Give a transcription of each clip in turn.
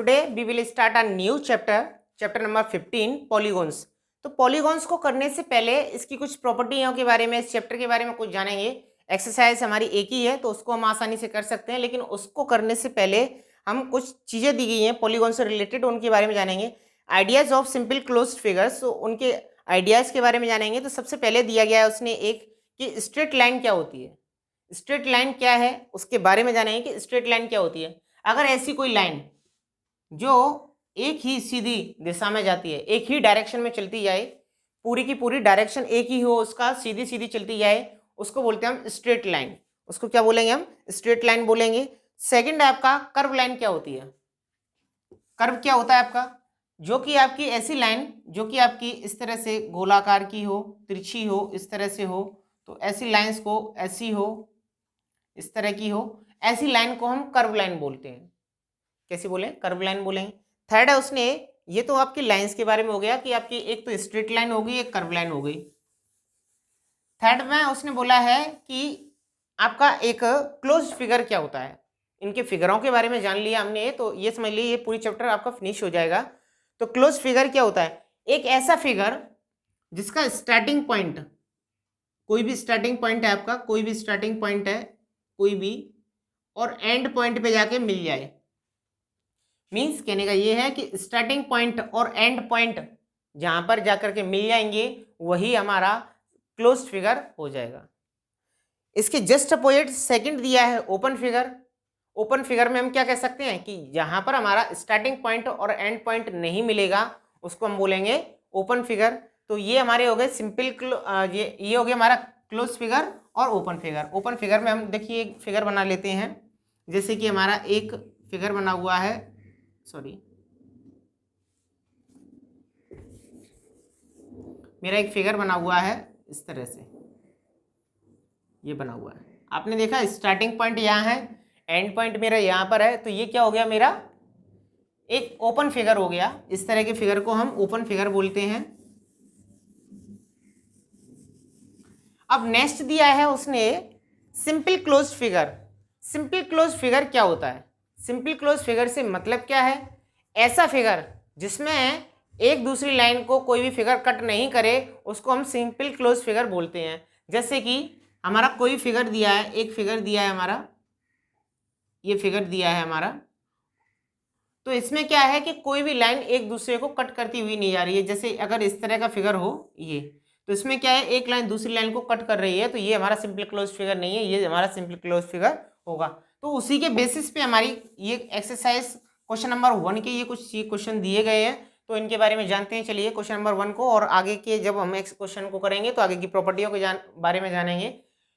Today we will start a new chapter number 15 polygons. तो polygons को करने से पहले इसकी कुछ प्रॉपर्टियों के बारे में, इस चैप्टर के बारे में कुछ जानेंगे। एक्सरसाइज हमारी एक ही है तो उसको हम आसानी से कर सकते हैं, लेकिन उसको करने से पहले हम कुछ चीज़ें दी गई हैं पॉलीगॉन से रिलेटेड, उनके बारे में जानेंगे। Ideas of simple closed figures, तो उनके आइडियाज़ के बारे में जानेंगे। तो सबसे पहले दिया गया है उसने एक कि स्ट्रेट लाइन क्या होती है, स्ट्रेट लाइन क्या है उसके बारे में जानेंगे कि स्ट्रेट लाइन क्या होती है। अगर ऐसी कोई लाइन जो एक ही सीधी दिशा में जाती है, एक ही डायरेक्शन में चलती जाए, पूरी की पूरी डायरेक्शन एक ही हो, उसका सीधी सीधी चलती जाए, उसको बोलते हैं हम स्ट्रेट लाइन। उसको क्या बोलेंगे हम? स्ट्रेट लाइन बोलेंगे। सेकंड है आपका कर्व लाइन। क्या होती है कर्व? क्या होता है आपका? जो कि आपकी ऐसी लाइन जो कि आपकी इस तरह से गोलाकार की हो, तिरछी हो, इस तरह से हो, तो ऐसी लाइंस को, ऐसी हो, इस तरह की हो, ऐसी लाइन को हम कर्व लाइन बोलते हैं। कैसे बोले? कर्व लाइन बोलेंगे। थर्ड है उसने, ये तो आपकी लाइंस के बारे में हो गया कि आपकी एक तो स्ट्रेट लाइन हो गई, एक कर्व लाइन हो गई। थर्ड में उसने बोला है कि आपका एक क्लोज फिगर क्या होता है। इनके फिगरों के बारे में जान लिया हमने, तो ये समझ लीजिए ये पूरी चैप्टर आपका फिनिश हो जाएगा। तो क्लोज फिगर क्या होता है? एक ऐसा फिगर जिसका स्टार्टिंग पॉइंट, कोई भी स्टार्टिंग पॉइंट है आपका, कोई भी स्टार्टिंग पॉइंट है कोई भी, और एंड पॉइंट पे जाके मिल जाए। मीन्स कहने का ये है कि स्टार्टिंग पॉइंट और एंड पॉइंट जहां पर जाकर के मिल जाएंगे वही हमारा क्लोज्ड फिगर हो जाएगा। इसके जस्ट अपोजिट सेकंड दिया है ओपन फिगर। ओपन फिगर में हम क्या कह सकते हैं कि जहां पर हमारा स्टार्टिंग पॉइंट और एंड पॉइंट नहीं मिलेगा उसको हम बोलेंगे ओपन फिगर। तो ये हमारे हो गए सिंपल ये हो गया हमारा क्लोज फिगर और ओपन फिगर। ओपन फिगर में हम देखिए एक फिगर बना लेते हैं, जैसे कि हमारा एक फिगर बना हुआ है, मेरा एक फिगर बना हुआ है इस तरह से, ये बना हुआ है। आपने देखा स्टार्टिंग पॉइंट यहाँ है, एंड पॉइंट मेरा यहाँ पर है, तो ये क्या हो गया? मेरा एक ओपन फिगर हो गया। इस तरह के फिगर को हम ओपन फिगर बोलते हैं। अब नेक्स्ट दिया है उसने simple closed figure. Simple closed figure क्या होता है? सिंपल क्लोज्ड फिगर से मतलब क्या है? ऐसा फिगर जिसमें एक दूसरी लाइन को कोई भी फिगर कट नहीं करे उसको हम सिंपल क्लोज्ड फिगर बोलते हैं। जैसे कि हमारा कोई फिगर दिया है, एक फिगर दिया है हमारा, ये फिगर दिया है हमारा, तो इसमें क्या है कि कोई भी लाइन एक दूसरे को कट करती हुई नहीं जा रही है। जैसे अगर इस तरह का फिगर हो ये, तो इसमें क्या है, एक लाइन दूसरी लाइन को कट कर रही है, तो ये हमारा सिंपल क्लोज फिगर नहीं है, ये हमारा सिंपल क्लोज फिगर होगा। तो उसी के बेसिस पे हमारी ये एक्सरसाइज क्वेश्चन नंबर 1 के ये कुछ क्वेश्चन दिए गए हैं, तो इनके बारे में जानते हैं। चलिए क्वेश्चन नंबर 1 को, और आगे के जब हम एक्स क्वेश्चन को करेंगे तो आगे की प्रॉपर्टियों के बारे में जानेंगे।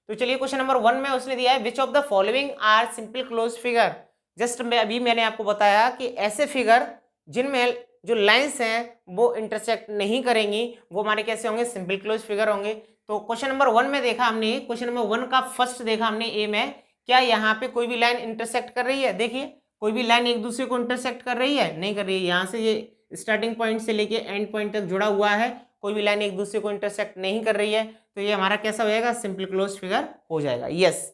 तो चलिए क्वेश्चन नंबर 1 में उसने दिया है which of the following are simple close figure. Just अभी मैंने आपको बताया कि ऐसे फिगर जिनमें जो लाइंस हैं वो इंटरसेक्ट नहीं करेंगी वो हमारे कैसे होंगे? सिंपल क्लोज फिगर होंगे। तो क्वेश्चन नंबर 1 में देखा हमने, क्वेश्चन नंबर 1 का फर्स्ट देखा हमने ए में, क्या यहाँ पे कोई भी लाइन इंटरसेक्ट कर रही है? देखिए कोई भी लाइन एक दूसरे को इंटरसेक्ट कर रही है? नहीं कर रही है। यहाँ से ये स्टार्टिंग पॉइंट से लेके एंड पॉइंट तक जुड़ा हुआ है, कोई भी लाइन एक दूसरे को इंटरसेक्ट नहीं कर रही है, तो ये हमारा कैसा हो जाएगा? सिंपल क्लोज फिगर हो जाएगा। यस,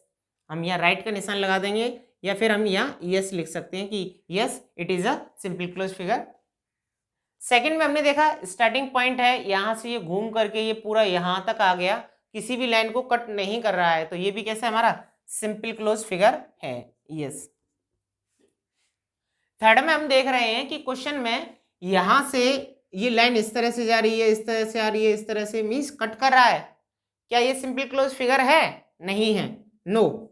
हम यहाँ राइट का निशान लगा देंगे, या फिर हम यहाँ यस लिख सकते हैं कि yes it is a simple close figure. Second में हमने देखा स्टार्टिंग पॉइंट है, यहां से ये घूम करके ये पूरा यहां तक आ गया, किसी भी लाइन को कट नहीं कर रहा है, तो ये भी कैसा है? हमारा सिंपल क्लोज फिगर है। यस। थर्ड में हम देख रहे हैं कि क्वेश्चन में यहां से ये लाइन इस तरह से जा रही है, इस तरह से आ रही है, इस तरह से, मीन्स कट कर रहा है। क्या ये सिंपल क्लोज फिगर है? नहीं है, नो।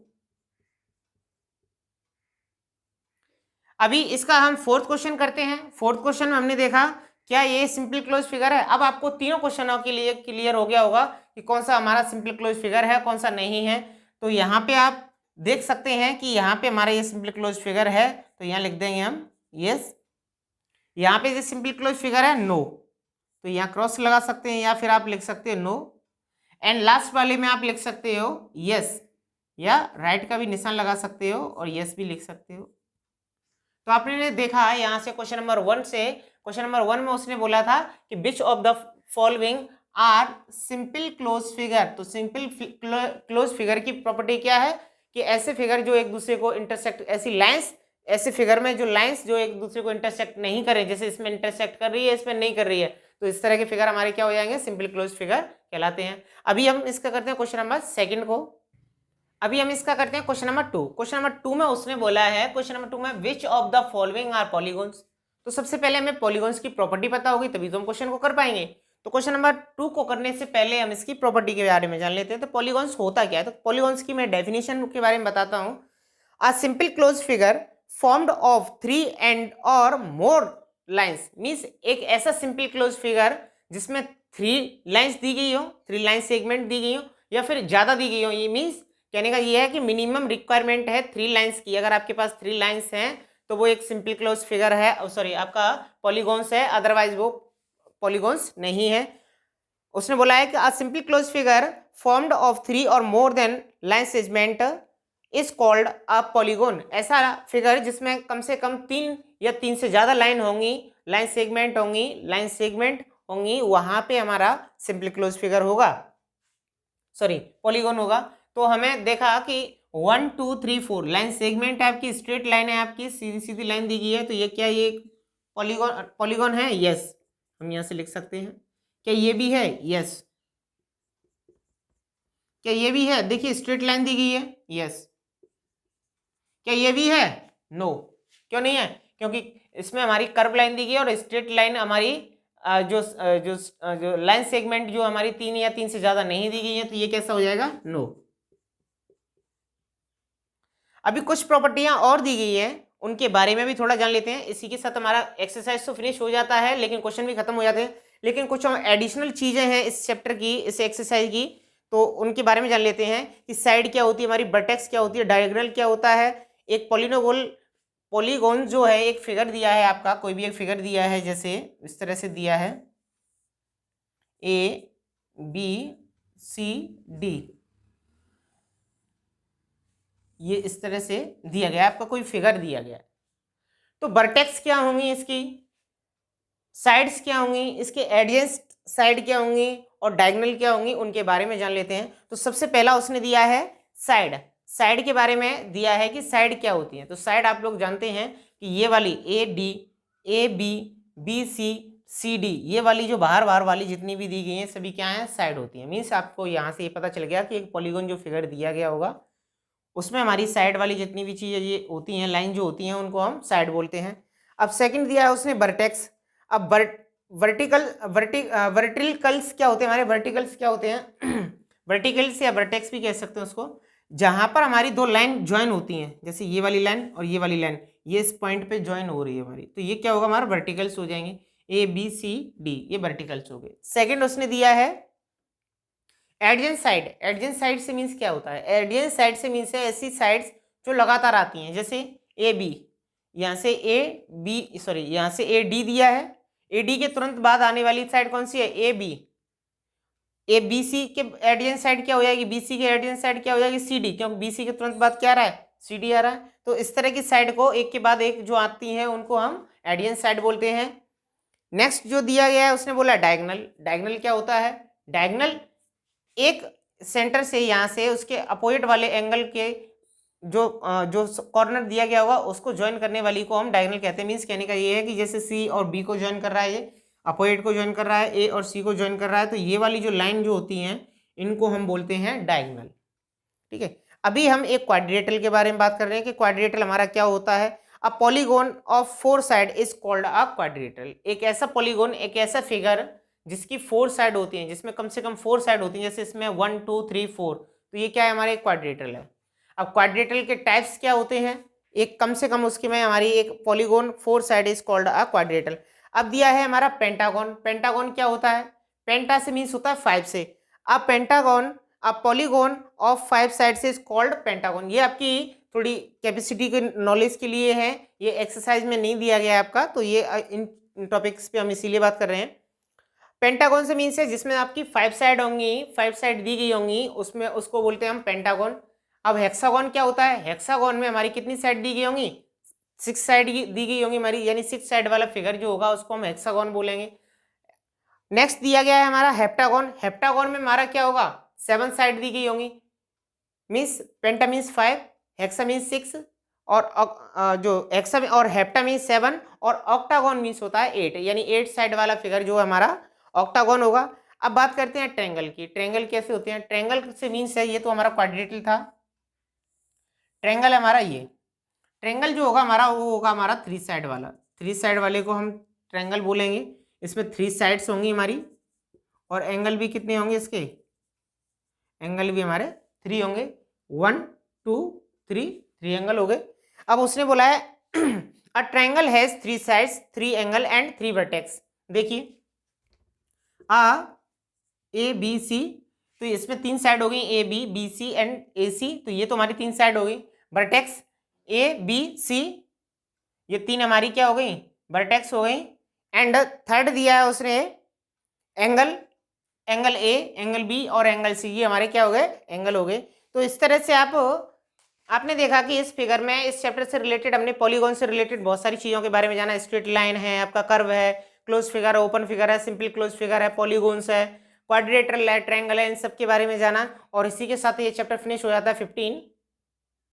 अभी इसका हम फोर्थ क्वेश्चन करते हैं। फोर्थ क्वेश्चन में हमने देखा क्या ये सिंपल क्लोज फिगर है। अब आपको तीनों क्वेश्चनों के लिए क्लियर हो गया होगा कि कौन सा हमारा सिंपल क्लोज फिगर है, कौन सा नहीं है। तो यहाँ पे आप देख सकते हैं कि यहाँ पे हमारा ये सिंपल क्लोज फिगर है, तो यहाँ लिख देंगे हम यस। यहाँ पे ये सिंपल क्लोज फिगर है, नो, तो यहाँ क्रॉस लगा सकते हैं, या फिर आप लिख सकते हो नो। एंड लास्ट वाले में आप लिख सकते हो यस, या राइट का भी निशान लगा सकते हो और यस भी लिख सकते हो। तो आपने देखा यहाँ से क्वेश्चन नंबर 1 से, क्वेश्चन नंबर 1 में उसने बोला था कि which of the following are simple close figure. तो सिंपल क्लोज फिगर की प्रॉपर्टी क्या है कि ऐसे फिगर जो एक दूसरे को इंटरसेक्ट, ऐसी लाइंस ऐसे फिगर में जो लाइंस जो एक दूसरे को इंटरसेक्ट नहीं करें, जैसे इसमें इंटरसेक्ट कर रही है, इसमें नहीं कर रही है, तो इस तरह के फिगर हमारे क्या हो जाएंगे, सिंपल क्लोज फिगर कहलाते हैं। अभी हम इसका करते हैं क्वेश्चन नंबर सेकंड को। अभी हम इसका करते हैं क्वेश्चन नंबर 2। क्वेश्चन नंबर 2 में उसने बोला है, क्वेश्चन नंबर 2 में which of the following are polygons. तो सबसे पहले हमें पॉलीगॉन्स की प्रॉपर्टी पता होगी तभी तो हम क्वेश्चन को कर पाएंगे। तो क्वेश्चन नंबर 2 को करने से पहले हम इसकी प्रॉपर्टी के बारे में जान लेते हैं। तो पॉलीगॉन्स होता क्या है, तो पॉलीगॉन्स की मैं डेफिनेशन के बारे में बताता हूं। A simple close figure formed of 3 and और मोर लाइंस, मींस एक ऐसा सिंपल क्लोज फिगर जिसमें 3 लाइंस दी गई हो, 3 लाइन सेगमेंट दी गई हो या फिर ज्यादा दी गई हो। ये मींस कहने का ये है कि मिनिमम रिक्वायरमेंट है 3 लाइंस की। अगर आपके पास 3 लाइंस हैं तो वो एक सिंपल क्लोज फिगर है, सॉरी आपका पॉलीगॉन्स है, अदरवाइज वो पॉलीगॉन्स नहीं है। उसने बोला है कि a simple close figure formed of 3 और more than line segment is called a polygon. ऐसा फिगर जिसमें कम से कम 3 या 3 से ज्यादा लाइन होंगी, लाइन सेगमेंट होंगी, वहां पे हमारा सिंपल क्लोज फिगर होगा, सॉरी पॉलीगॉन होगा। तो हमें देखा कि 1 2 3 4 लाइन सेगमेंट है आपकी, स्ट्रेट लाइन है आपकी, सीधी सीधी लाइन दी गई है, तो ये क्या, ये पॉलीगॉन है। यस, हम यहां से लिख सकते हैं। क्या ये भी है? यस। क्या ये भी है? देखिए स्ट्रेट लाइन दी गई है। यस। क्या ये भी है? नो। क्यों नहीं है? क्योंकि इसमें हमारी कर्व लाइन दी गई है और स्ट्रेट लाइन हमारी जो लाइन सेगमेंट जो हमारी 3 या 3 से ज्यादा नहीं दी गई है, तो ये कैसा हो जाएगा? नो। अभी कुछ प्रॉपर्टियां और दी गई हैं, उनके बारे में भी थोड़ा जान लेते हैं। इसी के साथ हमारा एक्सरसाइज तो फिनिश हो जाता है, लेकिन क्वेश्चन भी खत्म हो जाते हैं। लेकिन कुछ एडिशनल चीजें हैं इस चैप्टर की, इस एक्सरसाइज की, तो उनके बारे में जान लेते हैं कि साइड क्या होती है हमारी, वर्टेक्स क्या होती है, डायगोनल क्या होता है। एक पॉलीगॉन जो है, एक फिगर दिया है आपका, कोई भी एक फिगर दिया है, जैसे इस तरह से दिया है ABCD, ये इस तरह से दिया गया है आपका, कोई फिगर दिया गया है। तो वर्टेक्स क्या होंगी, इसकी साइड्स क्या होंगी, इसके एडजेंट साइड क्या होंगी और डायगोनल क्या होंगी, उनके बारे में जान लेते हैं। तो सबसे पहला उसने दिया है साइड के बारे में दिया है कि साइड क्या होती है। तो साइड आप लोग जानते हैं कि ये वाली AD AB BC CD, ये वाली जो बाहर वाली जितनी भी दी गई हैं सभी क्या है, साइड होती है। मीन्स आपको यहाँ से ये पता चल गया कि एक पॉलीगॉन जो फिगर दिया गया होगा उसमें हमारी साइड वाली जितनी भी चीज़ें ये होती हैं, लाइन जो होती हैं, उनको हम साइड बोलते हैं। अब सेकंड दिया है उसने वर्टेक्स। अब वर्टिकल्स क्या होते हैं हमारे, वर्टिकल्स क्या होते हैं वर्टिकल्स या वर्टेक्स भी कह सकते हैं उसको, जहां पर हमारी 2 लाइन ज्वाइन होती हैं, जैसे ये वाली लाइन और ये वाली लाइन, ये इस पॉइंट पे ज्वाइन हो रही है हमारी, तो ये क्या होगा, हमारा वर्टिकल्स हो जाएंगे। ABCD, ये वर्टिकल्स हो गए। सेकंड उसने दिया है एडजेंट साइड से मीन्स क्या होता है, एडजेंट साइड से मीन्स है ऐसी साइड्स जो लगातार आती हैं, जैसे AB, यहाँ से यहाँ से AD दिया है, AD के तुरंत बाद आने वाली साइड कौन सी है, AB। BC के एडजेंट साइड क्या हो जाएगी, BC के एडजेंट साइड क्या हो जाएगी, CD, क्योंकि BC के तुरंत बाद क्या आ रहा है, CD आ रहा है। तो इस तरह की साइड को एक के बाद एक जो आती हैं उनको हम एडजेंट साइड बोलते हैं। नेक्स्ट जो दिया गया है उसने बोला डायगोनल क्या होता है, डायगोनल एक सेंटर से यहाँ से उसके अपोजिट वाले एंगल के जो कॉर्नर दिया गया होगा उसको ज्वाइन करने वाली को हम डायगोनल कहते हैं। मीन्स कहने का ये है कि जैसे C और B को ज्वाइन कर रहा है, ये अपोजिट को ज्वाइन कर रहा है, A और C को ज्वाइन कर रहा है, तो ये वाली जो लाइन जो होती हैं इनको हम बोलते हैं डायगोनल। ठीक है, अभी हम एक क्वाड्रिलेटरल के बारे में बात कर रहे हैं कि क्वाड्रिलेटरल हमारा क्या होता है। A polygon of 4 side is called a quadrilateral. एक ऐसा पॉलीगॉन, एक ऐसा फिगर जिसकी 4 साइड होती हैं, जिसमें कम से कम 4 साइड होती हैं, जैसे इसमें 1 2 3 4, तो ये क्या है, हमारे एक क्वाड्रिलेटरल है। अब क्वाड्रिलेटरल के टाइप्स क्या होते हैं, एक कम से कम उसके में हमारी एक polygon 4 side is called a quadrilateral. अब दिया है हमारा पेंटागॉन क्या होता है, पेंटा से मीन्स होता है 5 से। अब पेंटागॉन, अब polygon of 5 sides is called pentagon. ये आपकी थोड़ी कैपेसिटी के नॉलेज के लिए है, ये एक्सरसाइज में नहीं दिया गया है आपका, तो ये इन टॉपिक्स पे हम इसीलिए बात कर रहे हैं। पेंटागॉन से मीन्स है जिसमें आपकी 5 साइड होंगी, 5 साइड दी गई होंगी, उसमें उसको बोलते हैं हम पेंटागॉन। अब हेक्सागॉन क्या होता है, हेक्सागॉन में हमारी कितनी साइड दी गई होंगी, 6 साइड दी गई होंगी हमारी, यानी 6 साइड वाला फिगर जो होगा उसको हम हेक्सागॉन बोलेंगे। नेक्स्ट दिया गया है हमारा हेप्टागॉन में हमारा क्या होगा, 7 साइड दी गई होंगी, मीन्स पेंटा मीन्स 5, हेक्सा मीन्स 6 और जो हेक्सा और हेप्टा मीन्स 7 और ऑक्टागोन मीन्स होता है 8, यानी 8 साइड वाला फिगर जो हमारा ऑक्टागोन होगा। अब बात करते हैं ट्रायंगल की। ट्रायंगल कैसे होते हैं? ट्रायंगल से मीन्स है, ये तो हमारा क्वाड्रिलेटरल था, ट्रायंगल हमारा ये ट्रायंगल जो होगा हमारा वो होगा हमारा 3 साइड वाला। 3 साइड वाले को हम ट्रायंगल बोलेंगे। इसमें 3 साइड्स होंगी हमारी और एंगल भी कितने होंगे इसके? एंगल भी हमारे 3 होंगे, 1 2 3, 3 एंगल हो गए। अब उसने बोला है a triangle has 3 sides 3 angle and 3 vertex. देखिए आ ए बी सी, तो इसमें 3 साइड हो गई, A B B C and A C, तो ये तो हमारी 3 साइड हो गई। वर्टेक्स ए बी सी, ये 3 हमारी क्या हो गई? वर्टेक्स हो गई। एंड थर्ड दिया है उसने angle, angle A, angle B और एंगल सी, ये हमारे क्या हो गए? एंगल हो गए। तो इस तरह से आपने देखा कि इस फिगर में, इस चैप्टर से रिलेटेड हमने पॉलीगॉन से रिलेटेड बहुत सारी चीज़ों के बारे में जाना। स्ट्रेट लाइन है, आपका कर्व है, क्लोज फिगर है, ओपन फिगर है, सिंपल क्लोज फिगर है, पॉलीगॉन्स है, क्वाड्रिलेटरल है, ट्रायंगल है, इन सब के बारे में जाना। और इसी के साथ ये चैप्टर फिनिश हो जाता है 15।